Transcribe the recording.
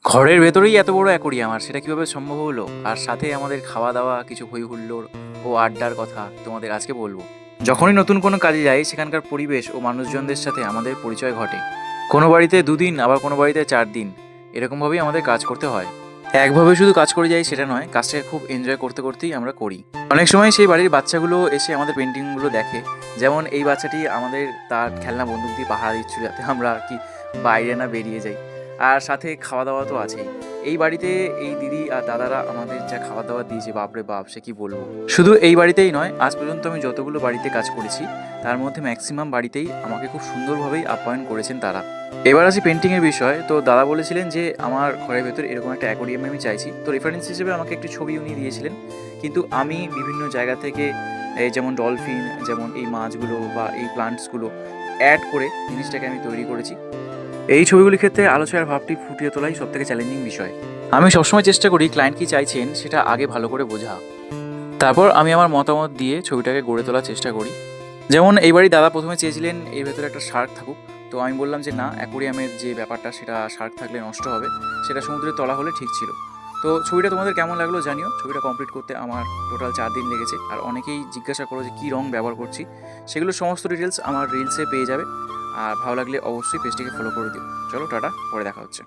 ঘরের ভেতরেই এত বড় অ্যাকোরিয়াম, আর সেটা কিভাবে সম্ভব হলো, আর সাথে আমাদের খাওয়া দাওয়া, কিছু হই হুল্লোড় ও আড্ডার কথা তোমাদের আজকে বলবো। যখনই নতুন কোনো কাজে যাই, সেখানকার পরিবেশ ও মানুষজনদের সাথে আমাদের পরিচয় ঘটে। কোনো বাড়িতে 2 দিন, আবার কোনো বাড়িতে 4 দিন, এরকমভাবেই আমাদের কাজ করতে হয়। একভাবে শুধু কাজ করে যাই সেটা নয়, কাজটাকে খুব এনজয় করতে করতেই আমরা করি। অনেক সময় সেই বাড়ির বাচ্চাগুলো এসে আমাদের পেন্টিংগুলো দেখে। যেমন এই বাচ্চাটি আমাদের তার খেলনা বন্দুক দিয়ে পাহারা দিচ্ছিল, যাতে আমরা আর কি বাইরে না বেরিয়ে যাই। আর সাথে খাওয়া দাওয়া তো আছেই। এই বাড়িতে এই দিদি আর দাদারা আমাদের যা খাওয়া দাওয়া দিয়েছে, বাপরে বাপ, সে কি বলবো। শুধু এই বাড়িতেই নয়, আজ পর্যন্ত আমি যতগুলো বাড়িতে কাজ করেছি তার মধ্যে ম্যাক্সিমাম বাড়িতেই আমাকে খুব সুন্দরভাবেই আপ্যায়ন করেছেন তারা। এবার আসি পেন্টিংয়ের বিষয়। তো দাদা বলেছিলেন যে আমার ঘরের ভেতর এরকম একটা অ্যাকোরিয়াম আমি চাইছি। তো রেফারেন্স হিসেবে আমাকে একটি ছবি উনি দিয়েছিলেন, কিন্তু আমি বিভিন্ন জায়গা থেকে এই যেমন ডলফিন, যেমন এই মাছগুলো বা এই প্লান্টসগুলো অ্যাড করে জিনিসটাকে আমি তৈরি করেছি। এই ছবিগুলির ক্ষেত্রে আলোচনার ভাবটি ফুটিয়ে তোলাই সবথেকে চ্যালেঞ্জিং বিষয়। আমি সবসময় চেষ্টা করি ক্লায়েন্ট কি চাইছেন সেটা আগে ভালো করে বোঝা, তারপর আমি আমার মতামত দিয়ে ছবিটাকে গড়ে তোলার চেষ্টা করি। যেমন এইবারই দাদা প্রথমে চেয়েছিলেন এর ভেতরে একটা শার্ক থাকুক। তো আমি বললাম যে না, অ্যাকোরিয়ামের যে ব্যাপারটা সেটা শার্ক থাকলে নষ্ট হবে, সেটা সমুদ্রের তলা হলে ঠিক ছিল। তো ছবিটা তোমাদের কেমন লাগলো জানিও। ছবিটা কমপ্লিট করতে আমার টোটাল 4 দিন লেগেছে। আর অনেকেই জিজ্ঞাসা করো যে কী রং ব্যবহার করছি, সেগুলো সমস্ত ডিটেলস আমার রিলসে পেয়ে যাবে। আর ভালো লাগলে অবশ্যই পেজটিকে ফলো করে দিও। চলো টাটা, পরে দেখা হচ্ছে।